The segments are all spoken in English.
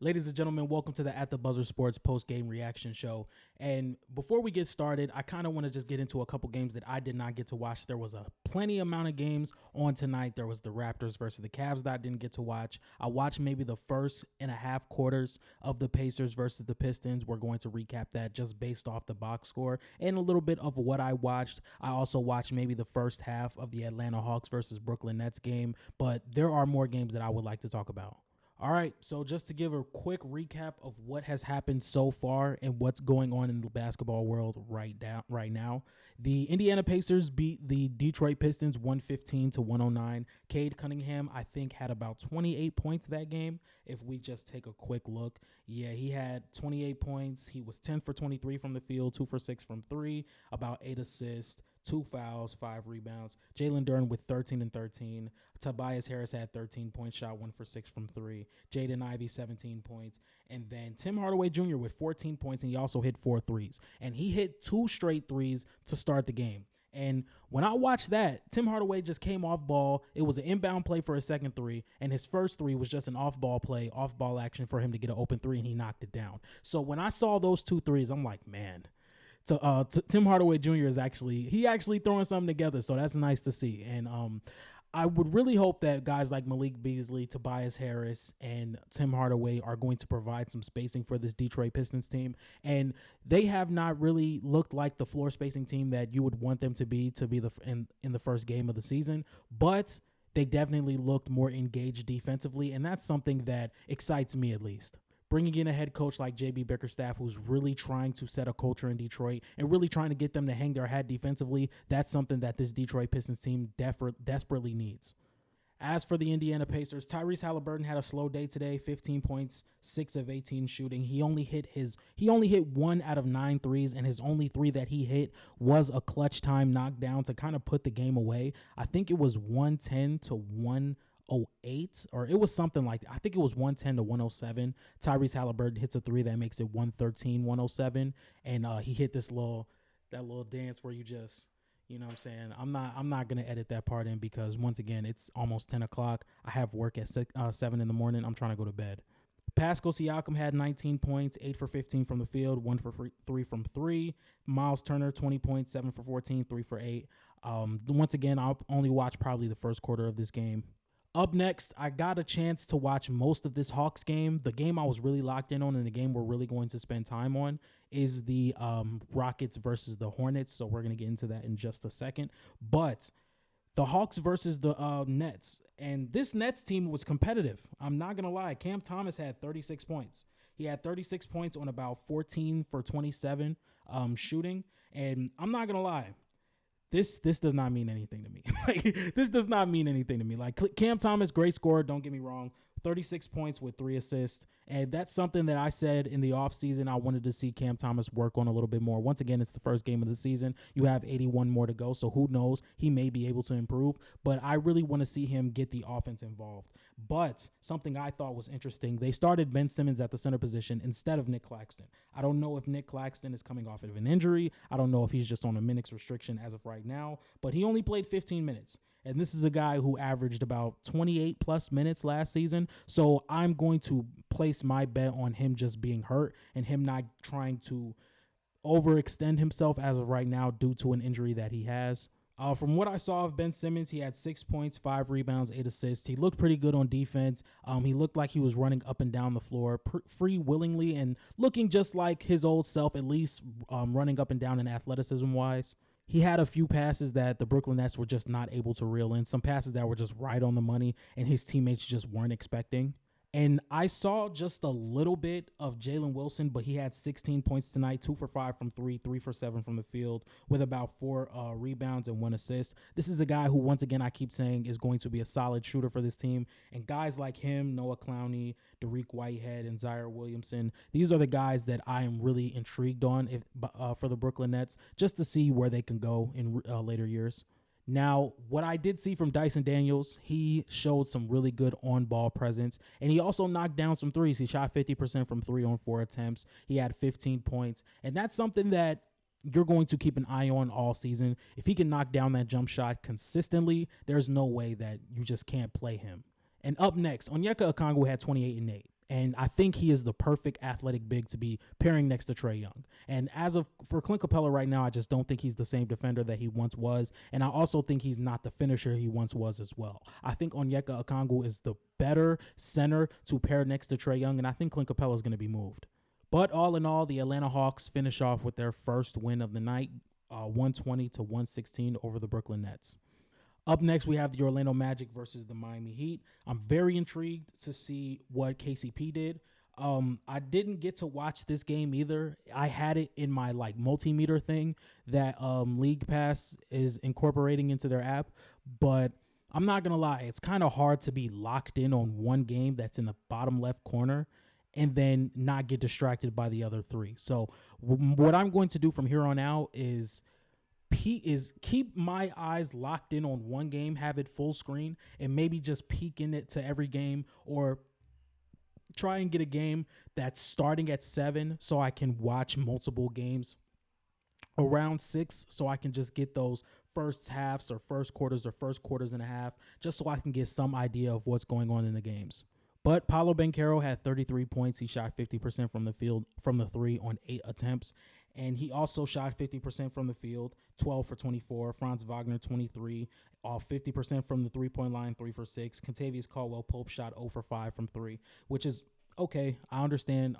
Ladies and gentlemen, welcome to the At the Buzzer Sports post-game reaction show. And before we get started, I kind of want to just get into a couple games that I did not get to watch. There was a plenty amount of games on tonight. There was the Raptors versus the Cavs that I didn't get to watch. I watched maybe the first and a half quarters of the Pacers versus the Pistons. We're going to recap that just based off the box score and a little bit of what I watched. I also watched maybe the first half of the Atlanta Hawks versus Brooklyn Nets game, but there are more games that I would like to talk about. All right, so just to give a quick recap of what has happened so far and what's going on in the basketball world right now, the Indiana Pacers beat the Detroit Pistons 115-109. Cade Cunningham, I think, had about 28 points that game. If we just take a quick look, yeah, he had 28 points. He was 10 for 23 from the field, 2 for 6 from 3, about 8 assists, 2 fouls, 5 rebounds. Jalen Duren with 13 and 13. Tobias Harris had 13 points, shot 1 for 6 from 3. Jaden Ivey, 17 points. And then Tim Hardaway Jr. with 14 points, and he also hit 4 threes. And he hit 2 straight threes to start the game. And when I watched that, Tim Hardaway just came off ball. It was an inbound play for a second three, and his first three was just an off-ball play, off-ball action for him to get an open three, and he knocked it down. So when I saw those 2 threes, I'm like, man, Tim Hardaway Jr. is actually throwing something together, so that's nice to see. And I would really hope that guys like Malik Beasley, Tobias Harris, and Tim Hardaway are going to provide some spacing for this Detroit Pistons team. And they have not really looked like the floor spacing team that you would want them to be in the first game of the season, but they definitely looked more engaged defensively, and that's something that excites me at least. Bringing in a head coach like J.B. Bickerstaff, who's really trying to set a culture in Detroit and really trying to get them to hang their hat defensively, that's something that this Detroit Pistons team desperately needs. As for the Indiana Pacers, Tyrese Halliburton had a slow day today, 15 points, 6 of 18 shooting. He only hit 1 out of 9 threes, and his only 3 that he hit was a clutch time knockdown to kind of put the game away. I think it was 110-108, or it was something like that. I think it was 110-107. Tyrese Halliburton hits a 3 that makes it 113-107, and he hit that little dance where you just, you know what I'm saying? I'm not gonna edit that part in because once again it's almost 10 o'clock. I have work at 7 in the morning. I'm trying to go to bed. Pascal Siakam had 19 points, 8 for 15 from the field, 1 for 3 from 3. Miles Turner, 20 points, 7 for 14, 3 for 8. Once again, I'll only watch probably the first quarter of this game. Up next, I got a chance to watch most of this Hawks game. The game I was really locked in on and the game we're really going to spend time on is the Rockets versus the Hornets. So we're going to get into that in just a second. But the Hawks versus the Nets. And this Nets team was competitive. I'm not going to lie. Cam Thomas had 36 points. He had 36 points on about 14 for 27 shooting. And I'm not going to lie. This does not mean anything to me. This does not mean anything to me. Like, Cam Thomas, great scorer, don't get me wrong. 36 points with 3 assists. And that's something that I said in the offseason I wanted to see Cam Thomas work on a little bit more. Once again, it's the first game of the season. You have 81 more to go, so who knows? He may be able to improve. But I really want to see him get the offense involved. But something I thought was interesting, they started Ben Simmons at the center position instead of Nick Claxton. I don't know if Nick Claxton is coming off of an injury. I don't know if he's just on a minutes restriction as of right now. But he only played 15 minutes. And this is a guy who averaged about 28 plus minutes last season. So I'm going to place my bet on him just being hurt and him not trying to overextend himself as of right now due to an injury that he has. From what I saw of Ben Simmons, he had 6 points, 5 rebounds, 8 assists. He looked pretty good on defense. He looked like he was running up and down the floor free willingly and looking just like his old self, at least running up and down in athleticism-wise. He had a few passes that the Brooklyn Nets were just not able to reel in, some passes that were just right on the money and his teammates just weren't expecting. And I saw just a little bit of Jalen Wilson, but he had 16 points tonight, 2 for 5 from 3, 3 for 7 from the field, with about 4 rebounds and 1 assist. This is a guy who, once again, I keep saying is going to be a solid shooter for this team. And guys like him, Noah Clowney, Dariq Whitehead, and Zaire Williamson, these are the guys that I am really intrigued on for the Brooklyn Nets, just to see where they can go in later years. Now, what I did see from Dyson Daniels, he showed some really good on-ball presence, and he also knocked down some threes. He shot 50% from 3 on 4 attempts. He had 15 points, and that's something that you're going to keep an eye on all season. If he can knock down that jump shot consistently, there's no way that you just can't play him. And up next, Onyeka Okongwu had 28 and 8. And I think he is the perfect athletic big to be pairing next to Trae Young. And for Clint Capella right now, I just don't think he's the same defender that he once was. And I also think he's not the finisher he once was as well. I think Onyeka Okongwu is the better center to pair next to Trae Young, and I think Clint Capella is going to be moved. But all in all, the Atlanta Hawks finish off with their first win of the night, 120-116 over the Brooklyn Nets. Up next, we have the Orlando Magic versus the Miami Heat. I'm very intrigued to see what KCP did. I didn't get to watch this game either. I had it in my multimeter thing that League Pass is incorporating into their app, but I'm not gonna lie, it's kind of hard to be locked in on one game that's in the bottom left corner and then not get distracted by the other three. So what I'm going to do from here on out is keep my eyes locked in on one game, have it full screen, and maybe just peek in it to every game, or try and get a game that's starting at 7 so I can watch multiple games around 6 so I can just get those first halves or first quarters and a half, just so I can get some idea of what's going on in the games. But Paolo Banchero had 33 points. He shot 50% from the field, from the 3 on 8 attempts. And he also shot 50% from the field, 12 for 24. Franz Wagner, 23, off 50% from the three-point line, 3 for 6. Kentavious Caldwell-Pope shot 0 for 5 from 3, which is okay. I understand.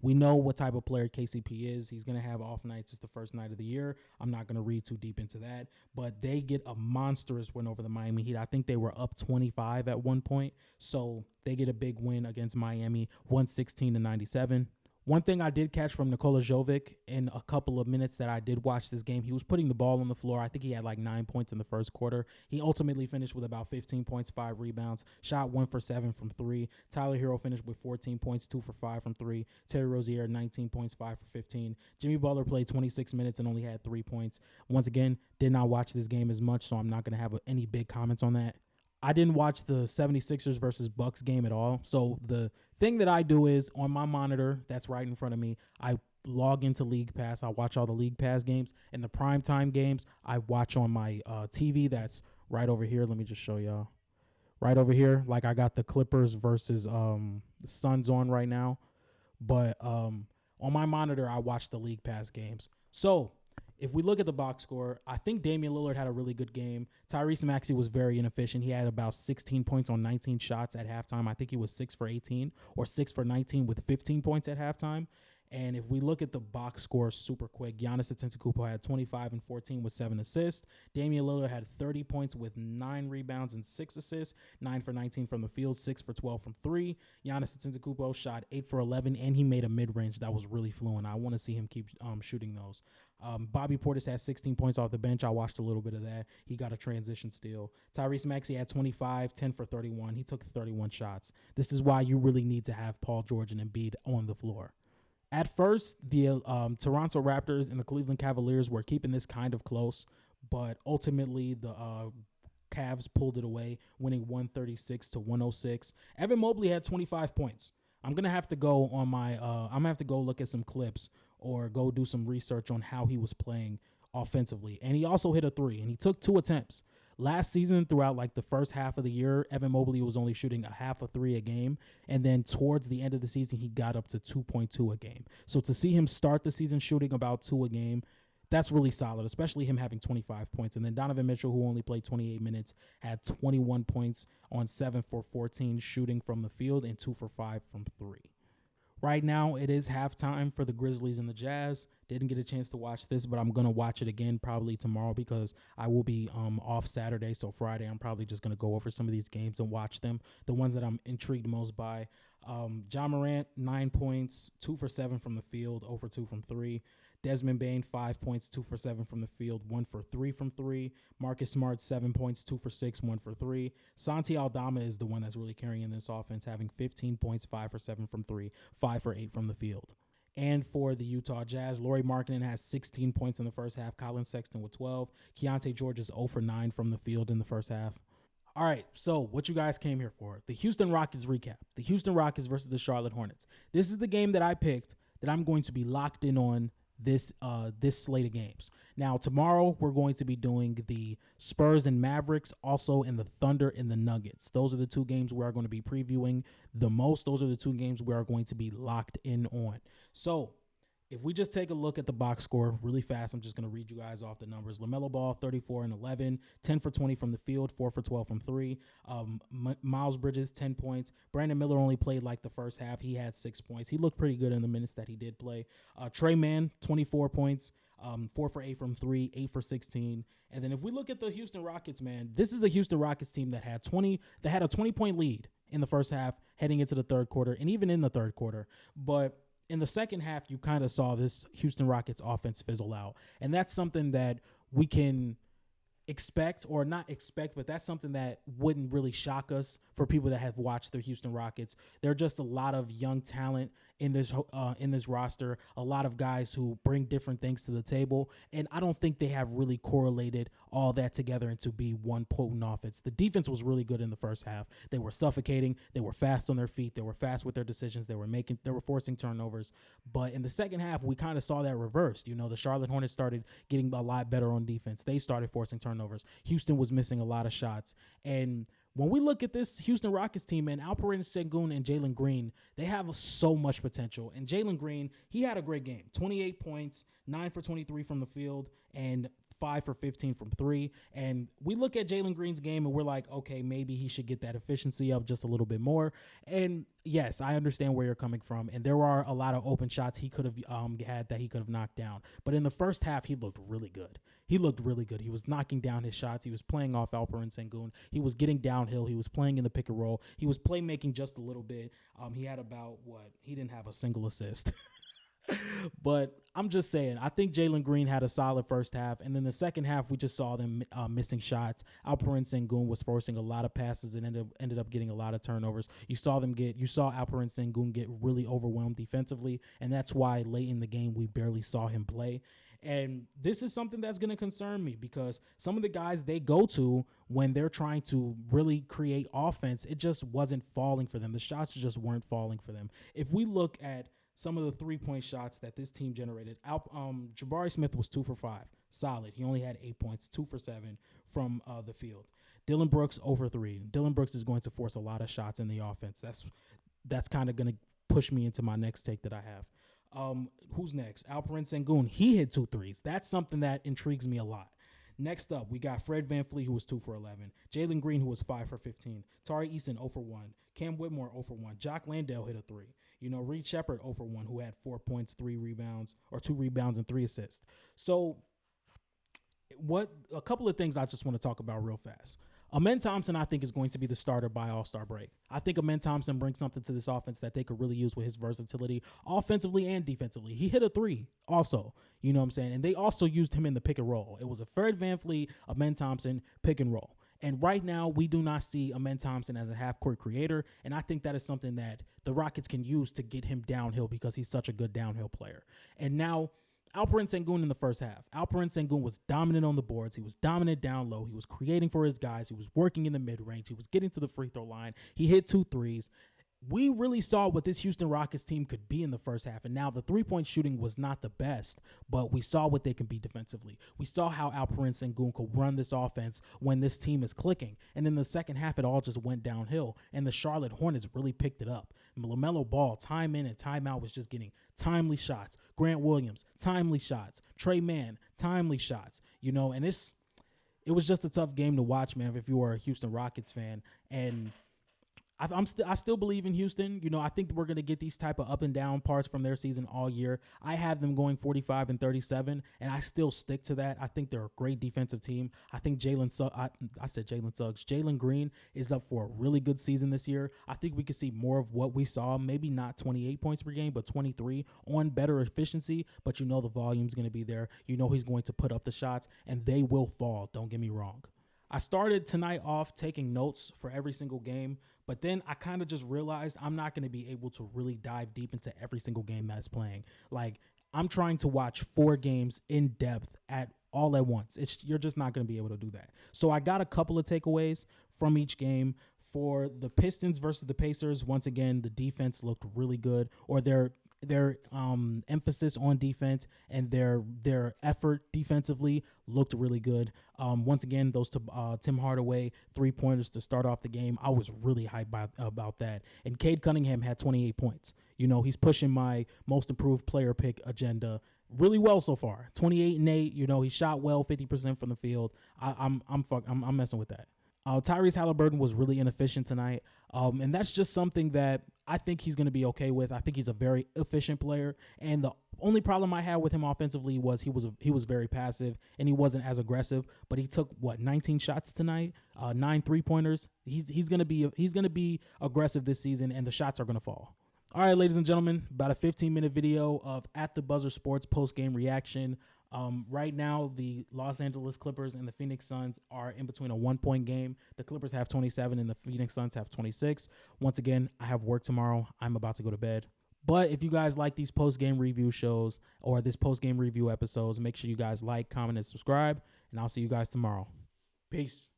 We know what type of player KCP is. He's going to have off nights. It's the first night of the year. I'm not going to read too deep into that. But they get a monstrous win over the Miami Heat. I think they were up 25 at one point. So they get a big win against Miami, 116-97. One thing I did catch from Nikola Jovic in a couple of minutes that I did watch this game, he was putting the ball on the floor. I think he had 9 points in the first quarter. He ultimately finished with about 15 points, 5 rebounds, shot 1 for 7 from 3. Tyler Hero finished with 14 points, 2 for 5 from 3. Terry Rozier, 19 points, 5 for 15. Jimmy Butler played 26 minutes and only had 3 points. Once again, did not watch this game as much, so I'm not going to have any big comments on that. I didn't watch the 76ers versus Bucks game at all. So the thing that I do is on my monitor that's right in front of me, I log into League Pass. I watch all the League Pass games, and the primetime games I watch on my TV that's right over here. Let me just show y'all. Right over here, I got the Clippers versus the Suns on right now. But on my monitor, I watch the League Pass games. So if we look at the box score, I think Damian Lillard had a really good game. Tyrese Maxey was very inefficient. He had about 16 points on 19 shots at halftime. I think he was 6 for 18 or 6 for 19 with 15 points at halftime. And if we look at the box score super quick, Giannis Antetokounmpo had 25 and 14 with 7 assists. Damian Lillard had 30 points with 9 rebounds and 6 assists, 9 for 19 from the field, 6 for 12 from 3. Giannis Antetokounmpo shot 8 for 11, and he made a mid-range that was really fluent. I want to see him keep shooting those. Bobby Portis had 16 points off the bench. I watched a little bit of that. He got a transition steal. Tyrese Maxey had 25, 10 for 31. He took 31 shots. This is why you really need to have Paul George and Embiid on the floor. At first, the Toronto Raptors and the Cleveland Cavaliers were keeping this kind of close, but ultimately the Cavs pulled it away, winning 136-106. Evan Mobley had 25 points. I'm gonna have to go on my. I'm gonna have to go look at some clips or go do some research on how he was playing offensively. And he also hit a 3, and he took 2 attempts. Last season, throughout the first half of the year, Evan Mobley was only shooting a half a 3 a game. And then towards the end of the season, he got up to 2.2 a game. So to see him start the season shooting about 2 a game, that's really solid, especially him having 25 points. And then Donovan Mitchell, who only played 28 minutes, had 21 points on 7 for 14 shooting from the field and 2 for 5 from 3. Right now, it is halftime for the Grizzlies and the Jazz. Didn't get a chance to watch this, but I'm going to watch it again probably tomorrow because I will be off Saturday. So Friday, I'm probably just going to go over some of these games and watch them, the ones that I'm intrigued most by. Ja Morant, 9 points, 2 for 7 from the field, 0 for 2 from 3. Desmond Bane, 5 points, 2 for 7 from the field, 1 for 3 from 3. Marcus Smart, 7 points, 2 for 6, 1 for 3. Santi Aldama is the one that's really carrying this offense, having 15 points, 5 for 7 from 3, 5 for 8 from the field. And for the Utah Jazz, Lauri Markkanen has 16 points in the first half. Colin Sexton with 12. Keontae George is 0 for 9 from the field in the first half. All right, so what you guys came here for. The Houston Rockets recap. The Houston Rockets versus the Charlotte Hornets. This is the game that I picked that I'm going to be locked in on this slate of games. Now tomorrow we're going to be doing the Spurs and Mavericks, also in the Thunder and the Nuggets. Those are the two games we are going to be previewing the most. Those are the two games we are going to be locked in on. So if we just take a look at the box score really fast, I'm just going to read you guys off the numbers. LaMelo Ball, 34 and 11, 10 for 20 from the field, 4 for 12 from three. Miles Bridges, 10 points. Brandon Miller only played like the first half. He had 6 points. He looked pretty good in the minutes that he did play. Trey Mann, 24 points, 4 for 8 from three, 8 for 16. And then if we look at the Houston Rockets, man, this is a Houston Rockets team that had a 20-point lead in the first half heading into the third quarter and even in the third quarter. But in the second half, you kind of saw this Houston Rockets offense fizzle out. And that's something that we can expect, or not expect, but that's something that wouldn't really shock us for people that have watched the Houston Rockets. There are just a lot of young talent in this roster, a lot of guys who bring different things to the table, and I don't think they have really correlated all that together into be one potent offense. The defense was really good in the first half. They were suffocating, they were fast on their feet, they were fast with their decisions, they were forcing turnovers. But in the second half, we kind of saw that reversed. You know, the Charlotte Hornets started getting a lot better on defense. They started forcing turnovers. Houston was missing a lot of shots. And when we look at this Houston Rockets team, man, Alperen Sengun and Jalen Green, they have so much potential. And Jalen Green, he had a great game. 28 points, 9 for 23 from the field, and 5 for 15 from three. And we look at Jalen Green's game and we're like, okay, maybe he should get that efficiency up just a little bit more. And yes, I understand where you're coming from. And there are a lot of open shots he could have had that he could have knocked down. But in the first half, he looked really good. He looked really good. He was knocking down his shots. He was playing off Alperen Sengun. He was getting downhill. He was playing in the pick and roll. He was playmaking just a little bit. He had he didn't have a single assist. But I'm just saying, I think Jalen Green had a solid first half, and then the second half, we just saw them missing shots. Alperen Sengun was forcing a lot of passes and ended up getting a lot of turnovers. You saw Alperen Sengun get really overwhelmed defensively, and that's why late in the game we barely saw him play. And this is something that's going to concern me, because some of the guys they go to when they're trying to really create offense, it just wasn't falling for them. The shots just weren't falling for them. If we look at some of the three-point shots that this team generated, Jabari Smith was 2 for 5. Solid. He only had 8 points, 2 for 7 from the field. Dillon Brooks, 0 for 3. Dillon Brooks is going to force a lot of shots in the offense. That's kind of going to push me into my next take that I have. Who's next? Alperen Sengun. He hit 2 threes. That's something that intrigues me a lot. Next up, we got Fred VanVleet, who was 2 for 11. Jalen Green, who was 5 for 15. Tari Eason, 0 for 1. Cam Whitmore, 0 for 1. Jock Landale hit a 3. Reed Shepard, 0 for 1, who had 4 points, 2 rebounds, and 3 assists. So a couple of things I just want to talk about real fast. Amen Thompson, I think, is going to be the starter by All-Star break. I think Amen Thompson brings something to this offense that they could really use with his versatility offensively and defensively. He hit a 3 also, you know what I'm saying? And they also used him in the pick and roll. It was a Fred VanVleet, Amen Thompson pick and roll. And right now, we do not see Amen Thompson as a half-court creator, and I think that is something that the Rockets can use to get him downhill because he's such a good downhill player. And now, Alperen Sengun in the first half. Alperen Sengun was dominant on the boards. He was dominant down low. He was creating for his guys. He was working in the mid-range. He was getting to the free throw line. He hit 2 threes. We really saw what this Houston Rockets team could be in the first half. And now the three-point shooting was not the best, but we saw what they can be defensively. We saw how Alperen Sengun could run this offense when this team is clicking. And in the second half, it all just went downhill. And the Charlotte Hornets really picked it up. LaMelo Ball, time in and time out, was just getting timely shots. Grant Williams, timely shots. Trey Mann, timely shots. And it was just a tough game to watch, man, if you were a Houston Rockets fan. And I still believe in Houston. I think we're going to get these type of up and down parts from their season all year. I have them going 45 and 37, and I still stick to that. I think they're a great defensive team. I think Jalen Green is up for a really good season this year. I think we could see more of what we saw, maybe not 28 points per game, but 23 on better efficiency. But the volume's going to be there. He's going to put up the shots, and they will fall. Don't get me wrong. I started tonight off taking notes for every single game, but then I kind of just realized I'm not going to be able to really dive deep into every single game that's playing. Like, I'm trying to watch 4 games in depth all at once. You're just not going to be able to do that. So I got a couple of takeaways from each game. For the Pistons versus the Pacers, once again, the defense looked really good, or their emphasis on defense and their effort defensively looked really good. Once again, those Tim Hardaway 3-pointers to start off the game, I was really hyped about that. And Cade Cunningham had 28 points. He's pushing my most improved player pick agenda really well so far. 28 and 8. He shot well, 50% from the field. I'm messing with that. Tyrese Halliburton was really inefficient tonight, and that's just something that I think he's going to be okay with. I think he's a very efficient player, and the only problem I had with him offensively was he was very passive and he wasn't as aggressive. But he took 19 shots tonight, 9 3-pointers. He's going to be aggressive this season, and the shots are going to fall. All right, ladies and gentlemen, about a 15-minute video of At the Buzzer Sports post-game reaction. Right now, the Los Angeles Clippers and the Phoenix Suns are in between a 1-point game. The Clippers have 27 and the Phoenix Suns have 26. Once again, I have work tomorrow. I'm about to go to bed. But if you guys like these post-game review shows or this post-game review episodes, make sure you guys like, comment, and subscribe. And I'll see you guys tomorrow. Peace.